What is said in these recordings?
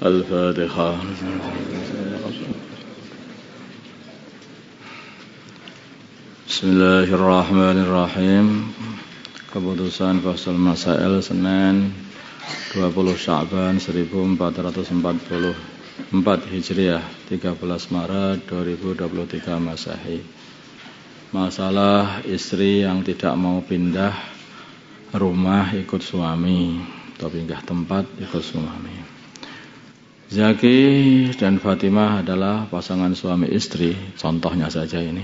Al-Fatihah. Bismillahirrahmanirrahim. Keputusan Fasal Masail Senin 20 Sya'ban 1444 Hijriah 13 Maret 2023 Masehi. Masalah istri yang tidak mau pindah rumah ikut suami atau pindah tempat ikut suami. Zaki dan Fatimah adalah pasangan suami istri, contohnya saja ini.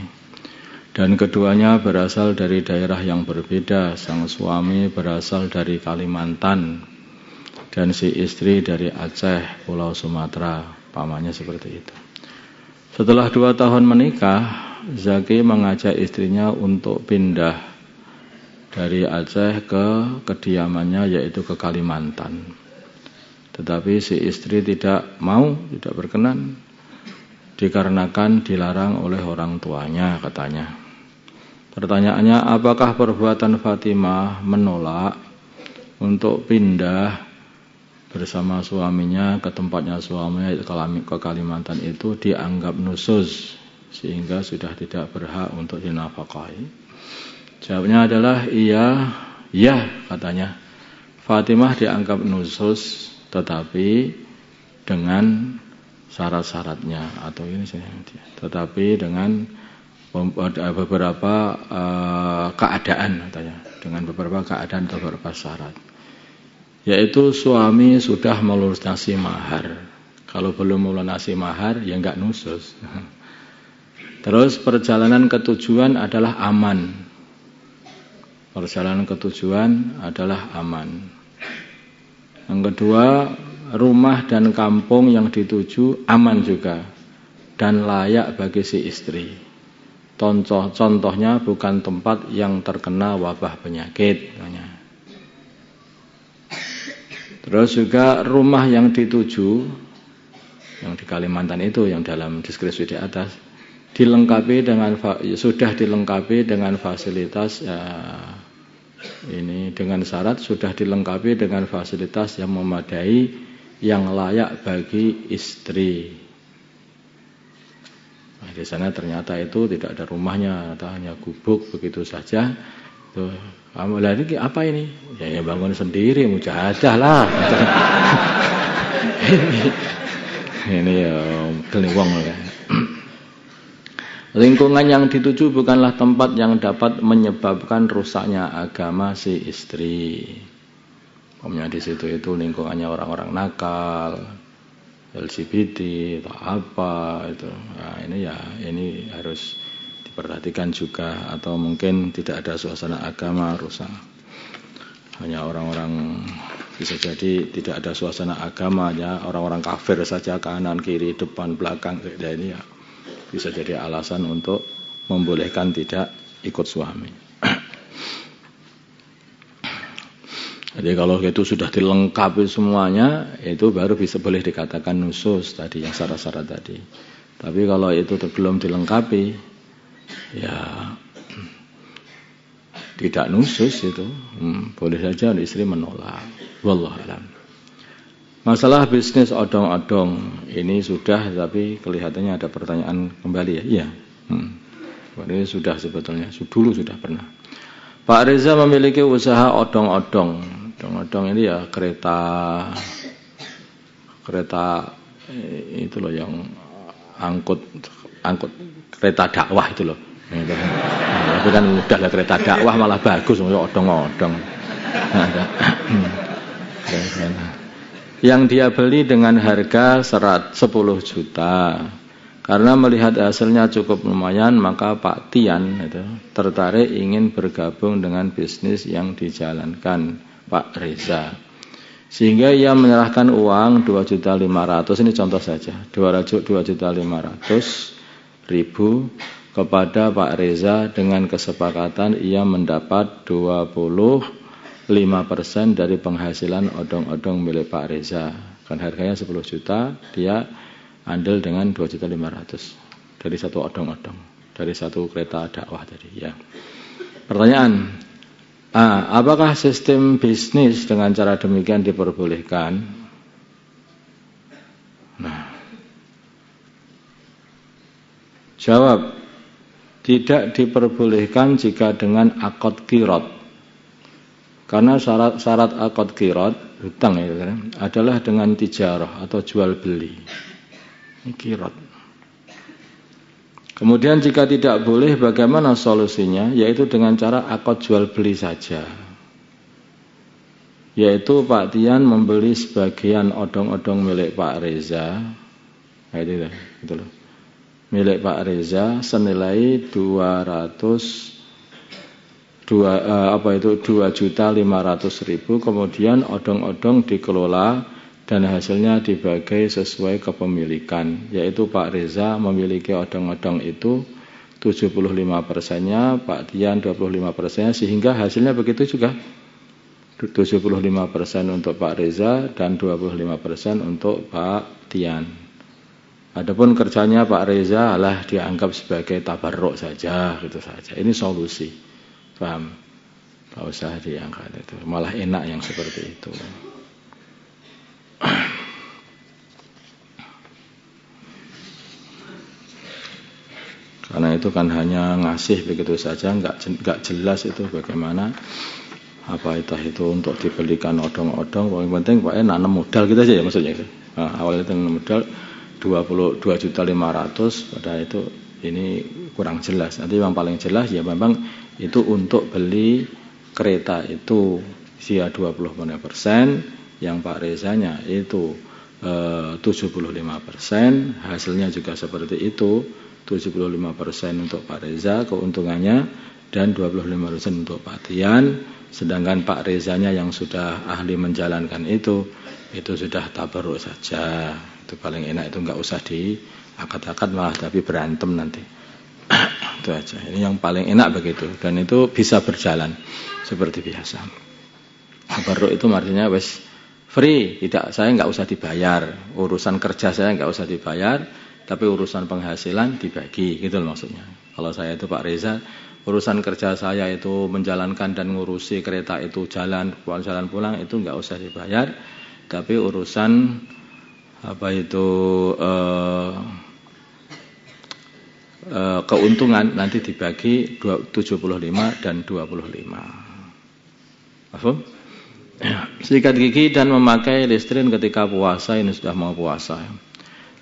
Dan keduanya berasal dari daerah yang berbeda. Sang suami berasal dari Kalimantan dan si istri dari Aceh, Pulau Sumatera, pamannya seperti itu. Setelah 2 tahun menikah, Zaki mengajak istrinya untuk pindah dari Aceh ke kediamannya, yaitu ke Kalimantan. Tetapi si istri tidak mau, tidak berkenan, dikarenakan dilarang oleh orang tuanya, katanya. Pertanyaannya, apakah perbuatan Fatimah menolak untuk pindah bersama suaminya ke tempatnya suaminya ke Kalimantan itu dianggap nusyuz sehingga sudah tidak berhak untuk dinafkahi? Jawabnya adalah iya, katanya. Fatimah dianggap nusyuz tetapi dengan syarat-syaratnya, atau ini saya, tetapi dengan beberapa keadaan, katanya, dengan beberapa keadaan atau beberapa syarat, yaitu suami sudah melunasi mahar. Kalau belum melunasi mahar ya enggak nusyuz. Terus perjalanan ke tujuan adalah aman. Perjalanan ke tujuan adalah aman. Yang kedua, rumah dan kampung yang dituju aman juga dan layak bagi si istri. Contohnya bukan tempat yang terkena wabah penyakit. Terus juga rumah yang dituju, yang di Kalimantan itu, yang dalam deskripsi di atas, sudah dilengkapi dengan fasilitas ini, dengan syarat sudah dilengkapi dengan fasilitas yang memadai, yang layak bagi istri. Nah, di sana ternyata itu tidak ada rumahnya, hanya gubuk begitu saja. Tuh, kamu lagi apa ini? Ya bangun sendiri, mujahadah lah. Ini ya keliwang ya. Lingkungan yang dituju bukanlah tempat yang dapat menyebabkan rusaknya agama si istri. Pokoknya di situ itu lingkungannya orang-orang nakal, LGBT atau apa itu. Nah, ini harus diperhatikan juga, atau mungkin tidak ada suasana agama rusak. Hanya orang-orang, bisa jadi tidak ada suasana agama, ya orang-orang kafir saja, kanan kiri depan belakang, ya ini ya bisa jadi alasan untuk membolehkan tidak ikut suami. Jadi kalau itu sudah dilengkapi semuanya, itu baru bisa boleh dikatakan nusyuz tadi, yang syarat-syarat tadi. Tapi kalau itu belum dilengkapi, ya tidak nusyuz itu, boleh saja istri menolak. Wallahu a'lam. Masalah bisnis odong-odong ini sudah, tapi kelihatannya ada pertanyaan kembali ya. Iya. Ini sudah sebetulnya, dulu sudah pernah. Pak Reza memiliki usaha odong-odong. Odong-odong ini ya kereta itu loh, yang angkut kereta dakwah itu loh. Tapi kan mudah lah, kereta dakwah malah bagus, odong-odong. Yang dia beli dengan harga 10 juta. Karena melihat hasilnya cukup lumayan, maka Pak Tian tertarik ingin bergabung dengan bisnis yang dijalankan Pak Reza. Sehingga ia menyerahkan uang 2.500.000, ini contoh saja, 2.500.000 kepada Pak Reza dengan kesepakatan ia mendapat 25% dari penghasilan odong-odong milik Pak Reza. Kan harganya 10 juta, dia andil dengan 2.500.000 dari satu odong-odong, dari satu kereta dakwah tadi ya. Pertanyaan, apakah sistem bisnis dengan cara demikian diperbolehkan? Jawab, tidak diperbolehkan jika dengan akad qirad. Karena syarat akad qirad, hutang ya, adalah dengan tijarah atau jual beli. Ini qirad. Kemudian jika tidak boleh, bagaimana solusinya? Yaitu dengan cara akad jual beli saja. Yaitu Pak Tian membeli sebagian odong-odong milik Pak Reza, gitu loh, milik Pak Reza senilai 2.500.000, kemudian odong-odong dikelola dan hasilnya dibagi sesuai kepemilikan, yaitu Pak Reza memiliki odong-odong itu 75%-nya, Pak Tian 25%-nya, sehingga hasilnya begitu juga. 75% untuk Pak Reza dan 25% untuk Pak Tian. Adapun kerjanya Pak Reza lah dianggap sebagai tabarruk saja, gitu saja. Ini solusi, paham? Tidak usah diangkat itu, malah enak yang seperti itu. Karena itu kan hanya ngasih begitu saja, nggak jelas itu bagaimana. Apa itu untuk dibelikan odong-odong, paling penting Pak nanam modal gitu aja ya maksudnya itu. Nah, awalnya itu nanam modal 22.500.000, pada itu ini kurang jelas. Nanti yang paling jelas ya memang itu untuk beli kereta itu sia 20%, yang Pak Rezanya itu 75%, hasilnya juga seperti itu, 75% untuk Pak Reza keuntungannya dan 25% untuk Pak Tian. Sedangkan Pak Rezanya yang sudah ahli menjalankan itu sudah tabarruk saja. Itu paling enak, itu enggak usah diakad-akad malah tapi berantem nanti. Itu aja. Ini yang paling enak begitu, dan itu bisa berjalan seperti biasa. Tabarruk itu artinya wes free, saya enggak usah dibayar. Urusan kerja saya enggak usah dibayar, tapi urusan penghasilan dibagi, gitu loh maksudnya. Kalau saya itu Pak Reza, urusan kerja saya itu menjalankan dan ngurusi kereta itu jalan pulang itu enggak usah dibayar, tapi urusan keuntungan nanti dibagi 75 dan 25. Paham? Sikat gigi dan memakai Listerine ketika puasa, ini sudah mau puasa.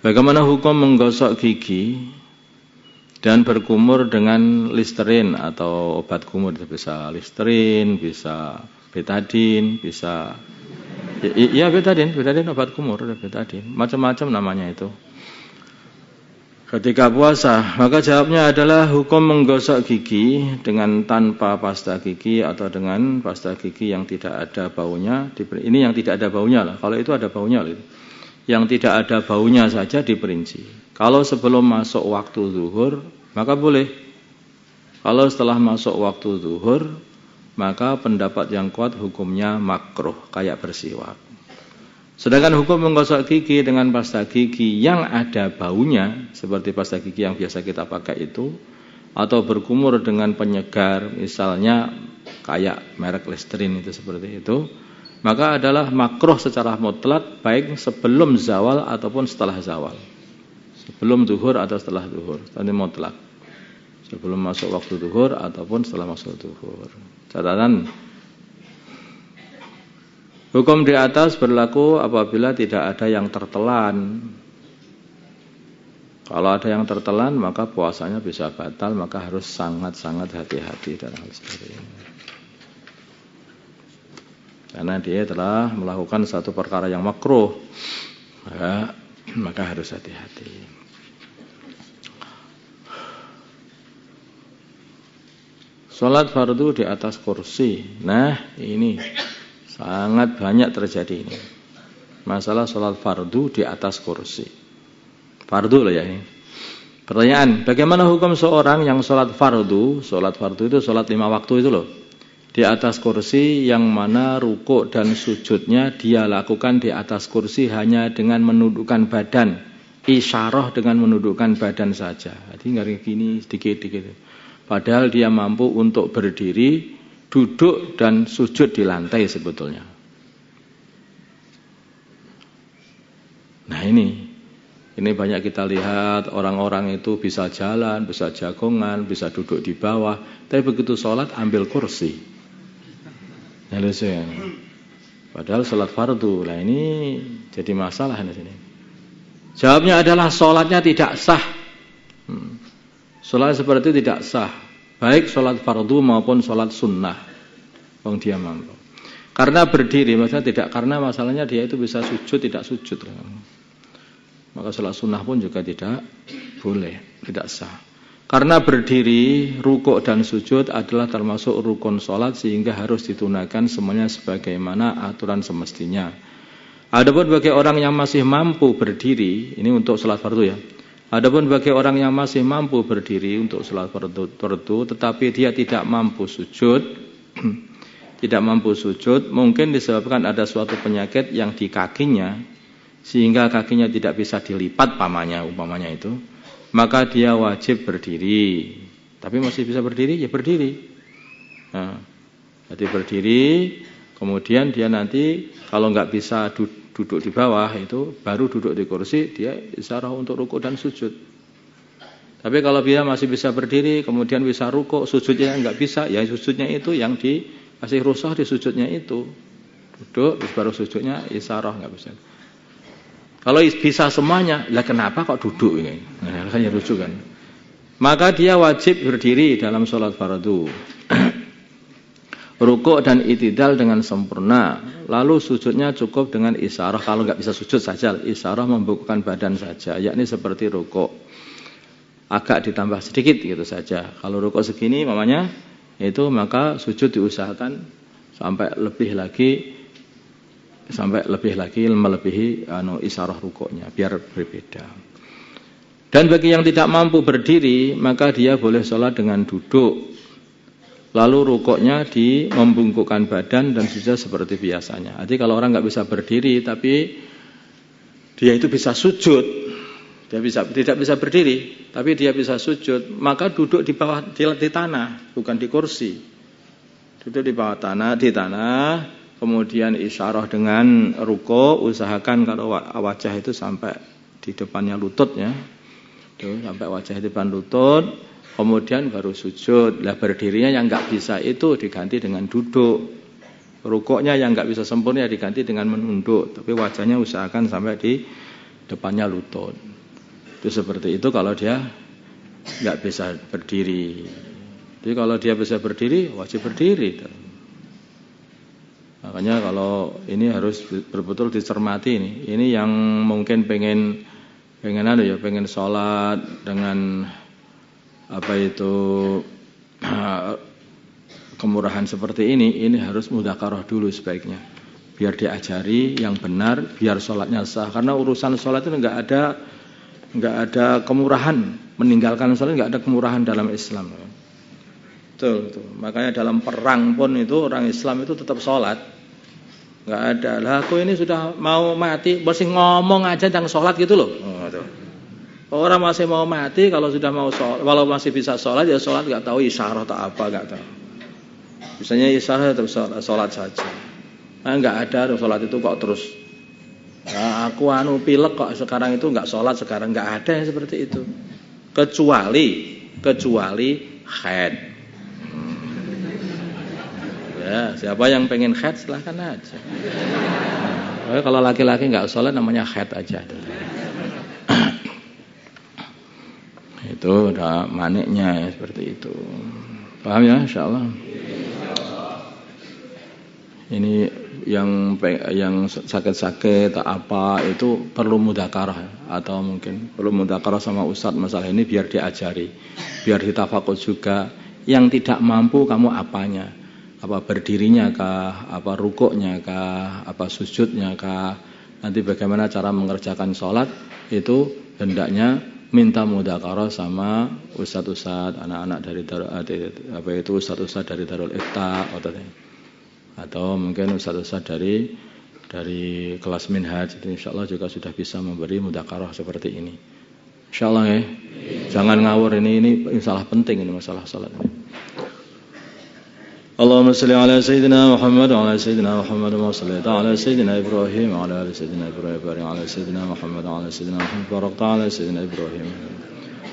Bagaimana hukum menggosok gigi dan berkumur dengan Listerine atau obat kumur? Bisa Listerine, bisa betadine, bisa ya betadine obat kumur, betadine, macam-macam namanya itu. Ketika puasa, maka jawabnya adalah hukum menggosok gigi dengan tanpa pasta gigi atau dengan pasta gigi yang tidak ada baunya. Ini yang tidak ada baunya lah. Kalau itu ada baunya lah. Yang tidak ada baunya saja diperinci. Kalau sebelum masuk waktu zuhur, maka boleh. Kalau setelah masuk waktu zuhur, maka pendapat yang kuat hukumnya makruh, kayak bersiwak. Sedangkan hukum menggosok gigi dengan pasta gigi yang ada baunya, seperti pasta gigi yang biasa kita pakai itu, atau berkumur dengan penyegar, misalnya kayak merek Listerine itu seperti itu, maka adalah makruh secara mutlak, baik sebelum zawal ataupun setelah zawal. Sebelum zuhur atau setelah zuhur, ini mutlak. Sebelum masuk waktu zuhur ataupun setelah masuk zuhur. Catatan, hukum di atas berlaku apabila tidak ada yang tertelan. Kalau ada yang tertelan, maka puasanya bisa batal, maka harus sangat-sangat hati-hati dalam hal seperti ini. Karena dia telah melakukan satu perkara yang makruh, maka harus hati-hati. Sholat fardu di atas kursi. Nah, ini sangat banyak terjadi ini. Masalah sholat fardu di atas kursi. Fardu loh ya ini. Pertanyaan, bagaimana hukum seorang yang sholat fardu? Sholat fardu itu sholat 5 waktu itu loh. Di atas kursi yang mana rukuk dan sujudnya dia lakukan di atas kursi hanya dengan menundukkan badan. Isyarah dengan menundukkan badan saja. Jadi nggak gini sedikit-sedikit. Padahal dia mampu untuk berdiri, duduk dan sujud di lantai sebetulnya. Nah ini Ini banyak kita lihat orang-orang itu bisa jalan, bisa jagongan, bisa duduk di bawah, tapi begitu sholat ambil kursi. Padahal sholat fardu. Nah ini jadi masalah di sini. Jawabnya adalah sholatnya tidak sah. Sholat seperti itu tidak sah, baik sholat fardu maupun sholat sunnah. Wong dia mampu. Karena berdiri, maksudnya tidak, karena masalahnya dia itu bisa sujud, tidak sujud. Maka sholat sunnah pun juga tidak boleh, tidak sah. Karena berdiri, rukuk dan sujud adalah termasuk rukun sholat sehingga harus ditunaikan semuanya sebagaimana aturan semestinya. Adapun bagi orang yang masih mampu berdiri, ini untuk sholat fardu ya. Adapun bagi orang yang masih mampu berdiri untuk sholat fardu, tetapi dia tidak mampu sujud, tidak mampu sujud, mungkin disebabkan ada suatu penyakit yang di kakinya, sehingga kakinya tidak bisa dilipat umpamanya itu, maka dia wajib berdiri. Tapi masih bisa berdiri, ya berdiri. Nah, jadi berdiri, kemudian dia nanti kalau nggak bisa duduk di bawah itu, baru duduk di kursi, dia isyarah untuk rukuk dan sujud. Tapi kalau dia masih bisa berdiri, kemudian bisa rukuk, sujudnya nggak bisa, ya sujudnya itu yang dikasih rukhsah di sujudnya itu. Duduk, baru sujudnya isyarah, nggak bisa. Kalau bisa semuanya, lah kenapa kok duduk ini? Nah, kan ya lucu kan. Maka dia wajib berdiri dalam sholat fardu. Rukuk dan itidal dengan sempurna. Lalu sujudnya cukup dengan isyarah. Kalau nggak bisa sujud saja, isyarah membungkukkan badan saja. Yakni seperti rukuk. Agak ditambah sedikit gitu saja. Kalau rukuk segini mamanya, itu maka sujud diusahakan sampai lebih lagi melebihi isyarah rukuknya, biar berbeda. Dan bagi yang tidak mampu berdiri, maka dia boleh sholat dengan duduk. Lalu rukuknya membungkukkan badan dan sujud seperti biasanya. Jadi kalau orang nggak bisa berdiri, tapi dia itu bisa sujud, tidak bisa berdiri, tapi dia bisa sujud, maka duduk di bawah di tanah, bukan di kursi. Duduk di bawah tanah, di tanah. Kemudian isyarah dengan rukuk, usahakan kalau wajah itu sampai di depannya lutut ya. Tuh, sampai wajah di depan lutut, kemudian baru sujud. Lah berdirinya yang enggak bisa itu diganti dengan duduk. Rukuknya yang enggak bisa sempurna diganti dengan menunduk, tapi wajahnya usahakan sampai di depannya lutut. Itu seperti itu kalau dia enggak bisa berdiri. Jadi kalau dia bisa berdiri, wajib berdiri. Makanya kalau ini harus betul-betul dicermati ini. Ini yang mungkin pengen sholat dengan kemurahan seperti ini harus mudzakarah dulu sebaiknya. Biar diajari yang benar, biar sholatnya sah. Karena urusan sholat itu enggak ada kemurahan. Meninggalkan sholat enggak ada kemurahan dalam Islam. Betul. Makanya dalam perang pun itu orang Islam itu tetap sholat. Nggak ada. Lah aku ini sudah mau mati, masih ngomong aja tentang sholat gitu loh. Orang masih mau mati, kalau sudah mau sholat, walau masih bisa sholat, ya sholat nggak tahu isyarah atau apa nggak tahu. Misalnya isyarah tetap sholat saja. Nah, nggak ada sholat itu kok terus. Nah, aku pilek kok sekarang itu nggak sholat sekarang, nggak ada yang seperti itu. Kecuali haid. Ya, siapa yang pengen haid silahkan aja. Kalau laki-laki nggak sholat namanya haid aja. Itu udah maniknya ya, seperti itu. Paham ya, insyaallah. Ini yang sakit-sakit apa itu perlu mudzakarah atau mungkin perlu mudzakarah sama ustadz masalah ini biar diajari, biar ditafakus juga. Yang tidak mampu kamu apanya? Apa berdirinya kah, apa rukuknya kah, apa sujudnya kah, nanti bagaimana cara mengerjakan sholat itu hendaknya minta mudzakarah sama ustadz-ustadz, anak-anak dari ustadz-ustadz dari Darul Ifta atau mungkin ustadz-ustadz dari kelas Minhaj, itu insyaallah juga sudah bisa memberi mudzakarah seperti ini. Insyaallah ya. Jangan ngawur, ini masalah penting, ini masalah sholat ini. اللهم صل على سيدنا محمد وعلى سيدنا محمد وما صليت على سيدنا إبراهيم وعلى آل سيدنا إبراهيم وبارك على سيدنا محمد وعلى سيدنا محمد وبارك على سيدنا إبراهيم.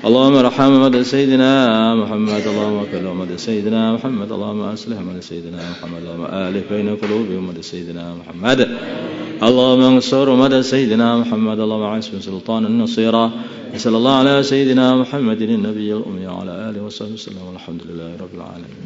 اللهم ارحم مدى سيدنا محمد، اللهم كل مدى سيدنا محمد، اللهم أصلح مدى سيدنا محمد، اللهم آلف بين قلوبهم مدى سيدنا محمد، اللهم انصر مدى سيدنا محمد، اللهم أعز سلطان النصيرة. صلى الله على سيدنا محمد النبي الأمي وعلى آله وصحبه وسلم والحمد لله رب العالمين.